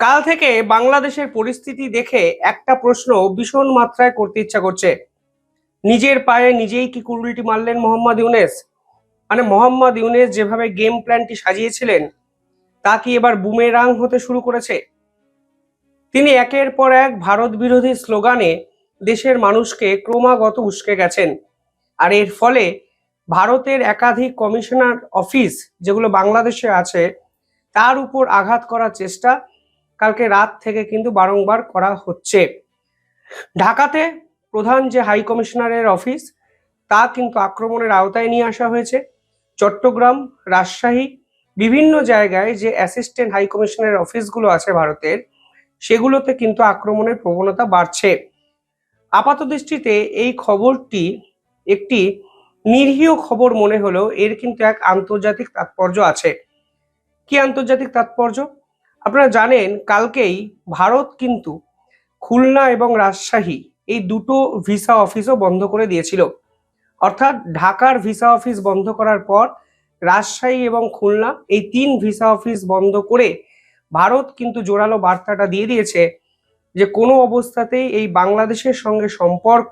কাল থেকে বাংলাদেশের পরিস্থিতি দেখে একটা প্রশ্ন ভীষণ মাত্রায় করতে ইচ্ছা করছে। নিজের পায়ে নিজেই কি কুড়ুলটি মারলেন মোহাম্মদ ইউনেস? মানে মোহাম্মদ ইউনেস যেভাবে গেম প্ল্যানটি সাজিয়েছিলেন তা কি এবার বুমেরাং হতে শুরু করেছে? তিনি একের পর এক ভারত বিরোধী স্লোগানে দেশের মানুষকে ক্রমাগত উস্কে গেছেন। আর এর ফলে ভারতের একাধিক কমিশনার অফিস যেগুলো বাংলাদেশে আছে তার উপর আঘাত করার চেষ্টা কালকে রাত থেকে কিন্তু বারংবার করা হচ্ছে। ঢাকাতে প্রধান যে হাই কমিশনারের অফিস তা কিন্তু আক্রমণের আওতায় নিয়ে আসা হয়েছে। চট্টগ্রাম, রাজশাহী, বিভিন্ন জায়গায় যে অ্যাসিস্ট্যান্ট হাই কমিশনারের অফিসগুলো আছে ভারতের, সেগুলোতে কিন্তু আক্রমণের প্রবণতা বাড়ছে। আপাত দৃষ্টিতে এই খবরটি একটি নিরীহ খবর মনে হলেও এর কিন্তু এক আন্তর্জাতিক তাৎপর্য আছে। কি আন্তর্জাতিক তাৎপর্য? আপনারা জানেন কালকেই ভারত কিন্তু খুলনা এবং রাজশাহী এই দুটো ভিসা অফিসও বন্ধ করে দিয়েছিল। অর্থাৎ ঢাকার ভিসা অফিস বন্ধ করার পর রাজশাহী এবং খুলনা এই তিন ভিসা অফিস বন্ধ করে ভারত কিন্তু জোরালো বার্তাটা দিয়ে দিয়েছে যে কোনো অবস্থাতেই এই বাংলাদেশের সঙ্গে সম্পর্ক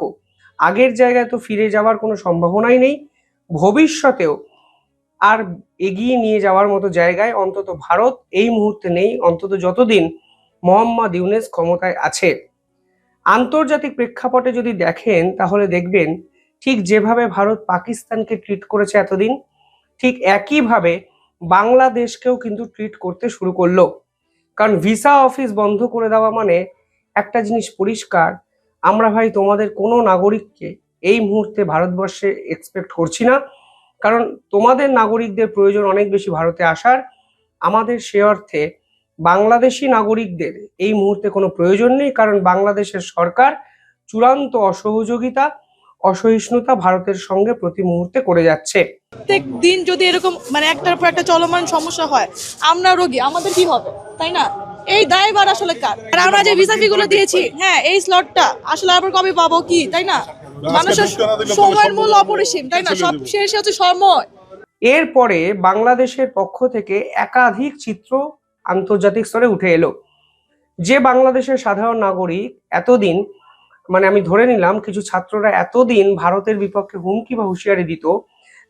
আগের জায়গায় তো ফিরে যাওয়ার কোনো সম্ভাবনাই নেই, ভবিষ্যতেও আর এগিয়ে নিয়ে যাওয়ার মতো জায়গায় অন্তত ভারত এই মুহূর্তে নেই, অন্তত যতদিন মোহাম্মদ ইউনেস ক্ষমতায় আছে। আন্তর্জাতিক প্রেক্ষাপটে যদি দেখেন তাহলে দেখবেন ঠিক যেভাবে ভারত পাকিস্তানকে ট্রিট করেছে এতদিন, ঠিক একইভাবে বাংলাদেশকেও কিন্তু ট্রিট করতে শুরু করলো। কারণ ভিসা অফিস বন্ধ করে দেওয়া মানে একটা জিনিস পরিষ্কার, আমরা ভাই তোমাদের কোনো নাগরিককে এই মুহূর্তে ভারতবর্ষে এক্সপেক্ট করছি না। কারণ তোমাদের নাগরিকদের প্রয়োজন অনেক বেশি ভারতে আসার, আমাদের সে অর্থে বাংলাদেশি নাগরিকদের এই মুহূর্তে কোনো প্রয়োজন নেই। কারণ বাংলাদেশের সরকার চূড়ান্ত অসহযোগিতা, অসহিষ্ণুতা ভারতের সঙ্গে প্রতি মুহূর্তে করে যাচ্ছে। প্রত্যেক দিন যদি এরকম একটার পর একটা চলমান সমস্যা হয়, আমরা রোগী, আমাদের কি হবে, তাই না? এই দায়ভার আসলে কার? আর আমরা যে ভিসা ফি গুলো দিয়েছি, হ্যাঁ, এই স্লটটা আসলে আবার কবে পাবো কি, তাই না? মানুষের সময়ের মূল্য অপরিসীম, তাই না? সব শেষে হচ্ছে সময়। এরপরে বাংলাদেশের পক্ষ থেকে একাধিক চিত্র আন্তর্জাতিক স্তরে উঠে এলো। যে বাংলাদেশের সাধারণ নাগরিক এতদিন, আমি ধরে নিলাম কিছু ছাত্ররা এতদিন ভারতের বিপক্ষে হুমকি বা হুঁশিয়ারি দিত,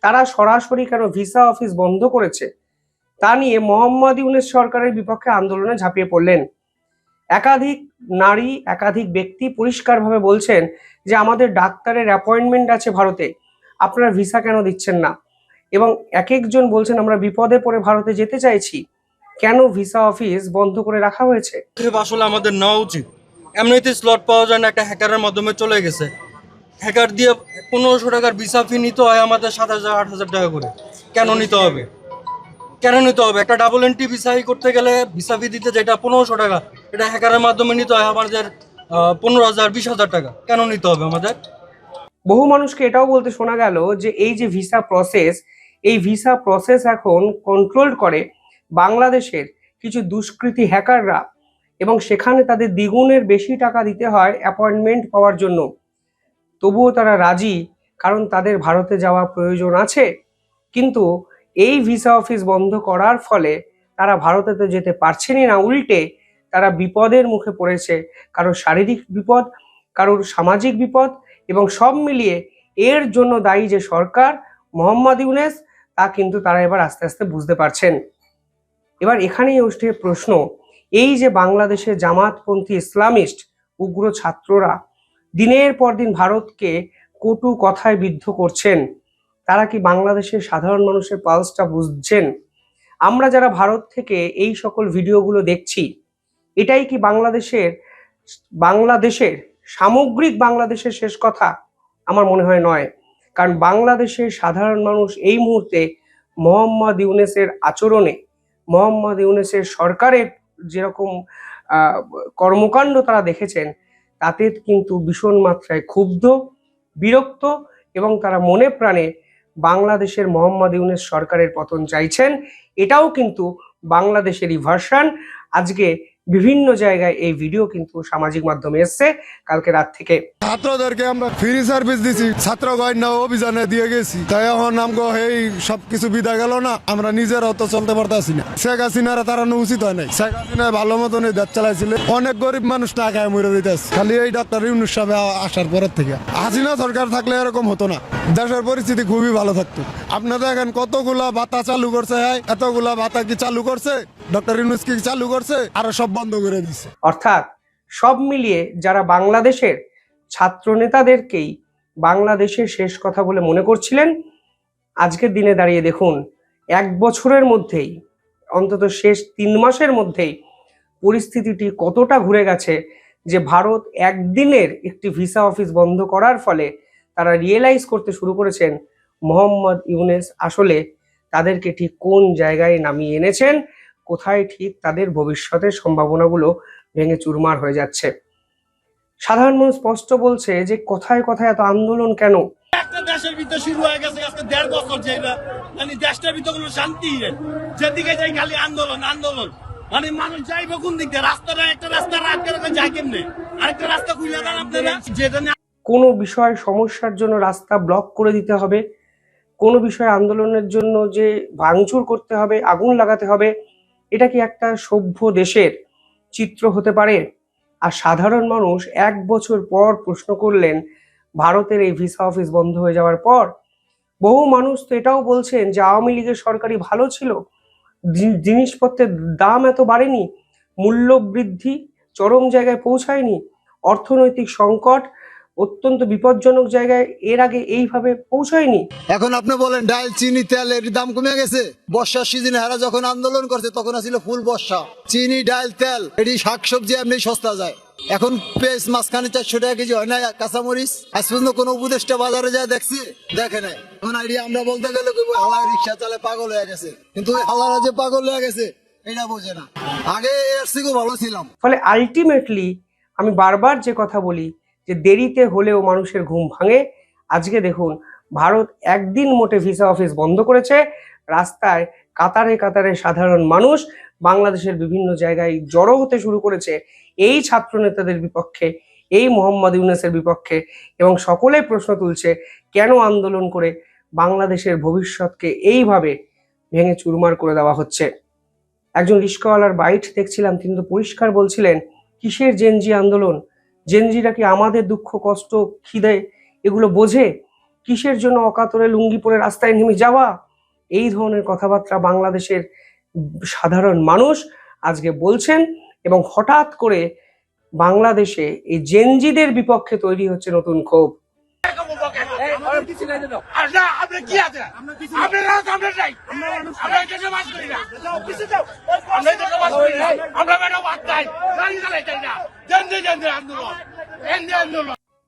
তারা সরাসরি কেন ভিসা অফিস বন্ধ করেছে তা নিয়ে মোহাম্মদ ইউনেস সরকারের বিপক্ষে আন্দোলনে ঝাঁপিয়ে পড়লেন। একাধিক নারী, একাধিক ব্যক্তি পরিষ্কারভাবে বলছেন যে আমাদের ডাক্তারের অ্যাপয়েন্টমেন্ট আছে ভারতে, আপনারা ভিসা কেন দিচ্ছেন না? এবং এক একজন বলছেন আমরা বিপদে পড়ে ভারতে যেতে চাইছি, কেন ভিসা অফিস বন্ধ করে রাখা হয়েছে? আসলে আমাদের নেওয়া উচিত। এমনিতে স্লট পাওয়া যায় না, একটা হ্যাকারের মাধ্যমে চলে গেছে। হ্যাকার দিয়ে 1500 টাকার ভিসা ফি নিতে হয় আমাদের 7,000-8,000 টাকা করে। কেন নিতে হবে? কেন নিতে হবে? একটা ডাবল এন্ট্রি ভিসা করতে গেলে ভিসা ফি দিতে যেটা 1500 টাকা, এটা হ্যাকারের মাধ্যমে নিতে হয় আমাদের 15,000-20,000 টাকা। কেন নিতে হবে আমাদের? বহু মানুষকে এটাও বলতে শোনা গেল যে এই যে ভিসা প্রসেস, এই ভিসা প্রসেস এখন কন্ট্রোল করে বাংলাদেশের কিছু দুষ্কৃতী হ্যাকাররা, এবং সেখানে তাদের দ্বিগুণের বেশি টাকা দিতে হয় অ্যাপয়েন্টমেন্ট পাওয়ার জন্য। তবুও তারা রাজি, কারণ তাদের ভারতে যাওয়া প্রয়োজন আছে। কিন্তু এই ভিসা অফিস বন্ধ করার ফলে তারা ভারতে তো যেতে পারছেনই না, উল্টে তারা বিপদের মুখে পড়েছে। কারোর শারীরিক বিপদ, কারোর সামাজিক বিপদ, এবং সব মিলিয়ে এর জন্য দায়ী যে সরকার মোহাম্মদ ইউনেস, তা কিন্তু তারা এবার আস্তে আস্তে বুঝতে পারছেন। এবার এখানেই ওঠে প্রশ্ন, এই যে বাংলাদেশের জামাতপন্থী ইসলামিস্ট উগ্র ছাত্ররা দিনের পর দিন ভারতকে কটু কথায় বিদ্ধ করছেন, তারা কি বাংলাদেশের সাধারণ মানুষের পালসটা বুঝছেন? আমরা যারা ভারত থেকে এই সকল ভিডিওগুলো দেখছি, এটাই কি বাংলাদেশের সামগ্রিক বাংলাদেশের শেষ কথা? আমার মনে হয় নয়। কারণ বাংলাদেশের সাধারণ মানুষ এই মুহূর্তে মোহাম্মদ ইউনেসের আচরণে, মোহাম্মদ ইউনেসের সরকারের যেরকম কর্মকাণ্ড তারা দেখেছেন, তাতে কিন্তু ভীষণ মাত্রায় ক্ষুব্ধ, বিরক্ত, এবং তারা মনে প্রাণে বাংলাদেশের মোহাম্মদ ইউনেস সরকারের পতন চাইছেন। এটাও কিন্তু বাংলাদেশেরই ভার্সন। আজকে বিভিন্ন জায়গায় এই ভিডিও কিন্তু সামাজিক মাধ্যমে এসছে কালকে রাত থেকে। ছাত্রদেরকে আমরা ফ্রি সার্ভিস দিছি, ছাত্র গয়না অভিযানে দিয়ে গেছি, তাই এখন আমগো এই সবকিছু বিদায় গেল না, আমরা নিজেরাও তো চলতে পারতাছি না। শেখ হাসিনারা তাড়ানো উচিত হয় নাই। শেখ হাসিনা ভালো মতন দেশ চালাইছিল, অনেক গরিব মানুষ না খায় মরে দিতেছে, খালি এই ডক্টর ইউনূস সাহেব আসার পরের থেকে। হাসিনা সরকার থাকলে এরকম হতো না, দেশের পরিস্থিতি খুবই ভালো থাকতো। আপনারা দেখেন কতগুলা ভাতা চালু করছে, এতগুলা ভাতা কি চালু করছে? ডক্টর ইউনূস কি চালু করছে? আর সব বন্ধ করে দিচ্ছে। অর্থাৎ সব মিলিয়ে যারা বাংলাদেশের ছাত্র নেতাদেরকেই বাংলাদেশের শেষ কথা বলে মনে করছিলেন, আজকের দিনে দাঁড়িয়ে দেখুন 1 বছরের মধ্যেই, অন্তত শেষ 3 মাসের মধ্যেই পরিস্থিতিটি কতটা ঘুরে গেছে যে ভারত একদিনের একটি ভিসা অফিস বন্ধ করার ফলে তারা রিয়েলাইজ করতে শুরু করেছেন মোহাম্মদ ইউনূস আসলে তাদেরকে ঠিক কোন জায়গায় নামিয়ে এনেছেন, কোথায় ঠিক তাদের ভবিষ্যতের সম্ভাবনাগুলো ভেঙে চুরমার হয়ে যাচ্ছে। সাধারণ মানুষ স্পষ্ট বলছে যে কথায় কথায় এত আন্দোলন কেন? একটা দেশের ভিতরে শুরু হয়ে গেছে আজকে 1.5 বছর যাইবা, মানে দেশটার ভিতরে কোনো শান্তি নেই, যেদিকে যাই খালি আন্দোলন আন্দোলন। মানে মানুষ যাইবে কোন দিক দিয়ে? রাস্তাটা একটা রাস্তা আটকে রাখা যায় কেমনে? আরেকটা রাস্তা খুলে দেন আপনারা, যেটা কোনো বিষয় সমস্যার জন্য রাস্তা ব্লক করে দিতে হবে, কোনো বিষয় আন্দোলনের জন্য যে ভাঙচুর করতে হবে, আগুন লাগাতে হবে, এটা কি একটা সভ্য দেশের চিত্র হতে পারে? আর সাধারণ মানুষ 1 বছর পর প্রশ্ন করলেন ভারতের এই ভিসা অফিস বন্ধ হয়ে যাওয়ার পর। বহু মানুষ তো এটাও বলছেন যে আওয়ামী লীগের সরকারই ভালো ছিল, জিনিসপত্রের দাম এত বাড়েনি, মূল্য বৃদ্ধি চরম জায়গায় পৌঁছায়নি, অর্থনৈতিক সংকট অত্যন্ত বিপজ্জনক জায়গায় এর আগে এইভাবে পৌঁছায়নি। এখন আপনি বলেন ডাল, চিনি, তেলের দাম কমে গেছে। বর্ষার সিজনে হারা যখন আন্দোলন করছে তখন ছিল ফুল বর্ষা, চিনি, ডাল, তেল, এটি শাকসবজি এমনি সস্তা যায়। এখন পেঁয়াজ মাঝখানে 400 টাকা কেজি হয় না, কাঁচামরিচ। আজ পর্যন্ত কোনো উপদেষ্টা বাজারে যায় দেখছি? দেখে নাই। এখন আইডিয়া আমরা বলতে গেলে হালা রিক্সা চালে পাগল হয়ে গেছে, কিন্তু হালারা যে পাগল হয়ে গেছে এটা বোঝে না। আগে এর থেকেও ভালো ছিলাম। ফলে আলটিমেটলি আমি বারবার যে কথা বলি যে দেরিতে হলেও মানুষের ঘুম ভাঙে। আজকে দেখুন ভারত একদিন মোটে ভিসা অফিস বন্ধ করেছে, রাস্তায় কাতারে কাতারে সাধারণ মানুষ বাংলাদেশের বিভিন্ন জায়গায় জড়ো হতে শুরু করেছে এই ছাত্র নেতাদের বিপক্ষে, এই মোহাম্মদ ইউনূসের বিপক্ষে, এবং সকলেই প্রশ্ন তুলছে কেন আন্দোলন করে বাংলাদেশের ভবিষ্যৎকে এইভাবে ভেঙে চুরমার করে দেওয়া হচ্ছে। একজন রিস্কাওয়ালার বাইট দেখছিলাম, তিনি তো পরিষ্কার বলছিলেন কিসের জেনজি আন্দোলন? জেনজিরা কি আমাদের দুঃখ কষ্ট খিদে এগুলো বোঝে? কিসের জন্য অকাতরে লুঙ্গি পরে রাস্তায় নেমে যাওয়া? এই ধরনের কথাবার্তা বাংলাদেশের সাধারণ মানুষ আজকে বলছেন, এবং হঠাৎ করে বাংলাদেশে এই জেনজিদের বিপক্ষে তৈরি হচ্ছে নতুন ক্ষোভ।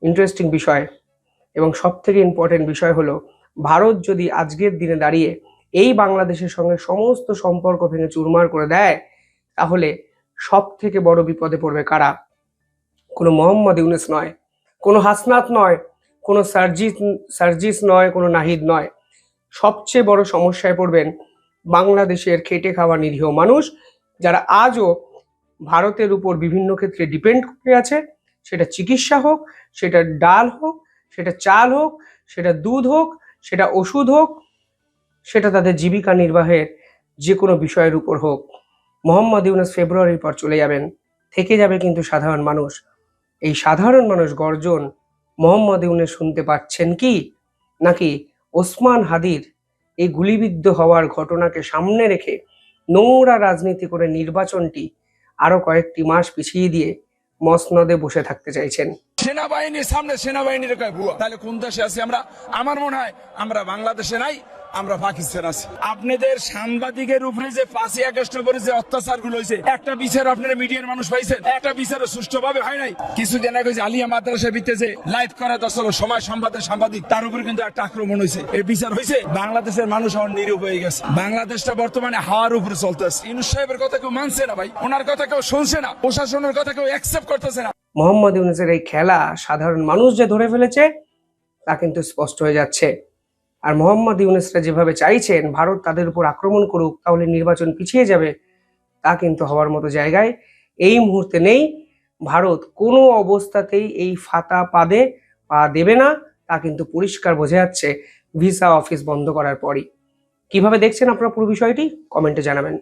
ইন্টারেস্টিং বিষয় এবং সব থেকে ইম্পর্টেন্ট বিষয় হলো ভারত যদি আজকের দিনে দাঁড়িয়ে এই বাংলাদেশের সঙ্গে সমস্ত সম্পর্ক ভেঙে চুরমার করে দেয়, তাহলে সব থেকে বড় বিপদে পড়বে কারা? কোনো মোহাম্মদ ইউনূস নয়, কোনো হাসনাত নয়, কোনো সার্জিস নয়, কোনো নাহিদ নয়। সবচেয়ে বড় সমস্যায় পড়বেন বাংলাদেশের খেটে খাওয়া নিরীহ মানুষ, যারা আজও ভারতের উপর বিভিন্ন ক্ষেত্রে ডিপেন্ড করে আছে। সেটা চিকিৎসা হোক, সেটা ডাল হোক, সেটা চাল হোক, সেটা দুধ হোক, সেটা ওষুধ হোক, সেটা তাদের জীবিকা নির্বাহের যে কোনো বিষয়ের উপর হোক। মোহাম্মদ ইউনূস ফেব্রুয়ারির পর চলে যাবেন, থেকে যাবে কিন্তু সাধারণ মানুষ। এই সাধারণ মানুষ গর্জন মোহাম্মদ ইউনূস শুনতে পাচ্ছেন কি? নাকি ওসমান হাদির এই গুলিবিদ্ধ হওয়ার ঘটনাকে সামনে রেখে নোংরা রাজনীতি করে নির্বাচনটি আরো কয়েকটি মাস পিছিয়ে দিয়ে মসনদে বসে থাকতে চাইছেন? সেনাবাহিনীর সামনে সেনাবাহিনীর কয় ভুয়া, তাহলে কোন দেশে আছি আমরা? আমার মনে হয় আমরা বাংলাদেশে নাই, আমরা পাকিস্তান আছি। আপনাদের সাংবাদিকের উপরে যে 5ই আগস্ট করে যে অত্যাচার গুলো হয়েছে, একটা বিচার আপনারা মিডিয়ার মানুষ পাইছেন? একটা বিচারও সুষ্ঠুভাবে হয় নাই। কিছুদিন আগে যে আলিয়া মাদ্রাসা ভিত্তিতে লাইভ করা দর্শক সময় সংবাদের সাংবাদিক, তার উপরে কিন্তু একটা আক্রমণ হয়েছে। এই বিচার হয়েছে? বাংলাদেশের মানুষ এখন নিরূপ হয়ে গেছে। বাংলাদেশটা বর্তমানে হাওয়ার উপরে চলতেছে। ইউনূস সাহেবের কথা কেউ মানছে না ভাই, ওনার কথা কেউ শুনছে না, প্রশাসনের কথা কেউ অ্যাকসেপ্ট করতেছে না। মোহাম্মদ ইউনূসের এই খেলা সাধারণ মানুষ যে ধরে ফেলেছে তা কিন্তু স্পষ্ট হয়ে যাচ্ছে। আর মোহাম্মদ ইউনূসরা যেভাবে চাইছেন ভারত তাদের উপর আক্রমণ করুক, তাহলে নির্বাচন পিছিয়ে যাবে, তা কিন্তু হওয়ার মতো জায়গায় এই মুহূর্তে নেই। ভারত কোনো অবস্থাতেই এই ফাতা পাদে পা দেবে না, তা কিন্তু পরিষ্কার বোঝা যাচ্ছে ভিসা অফিস বন্ধ করার পরই। কিভাবে দেখছেন আপনারা পুরো বিষয়টি কমেন্টে জানাবেন।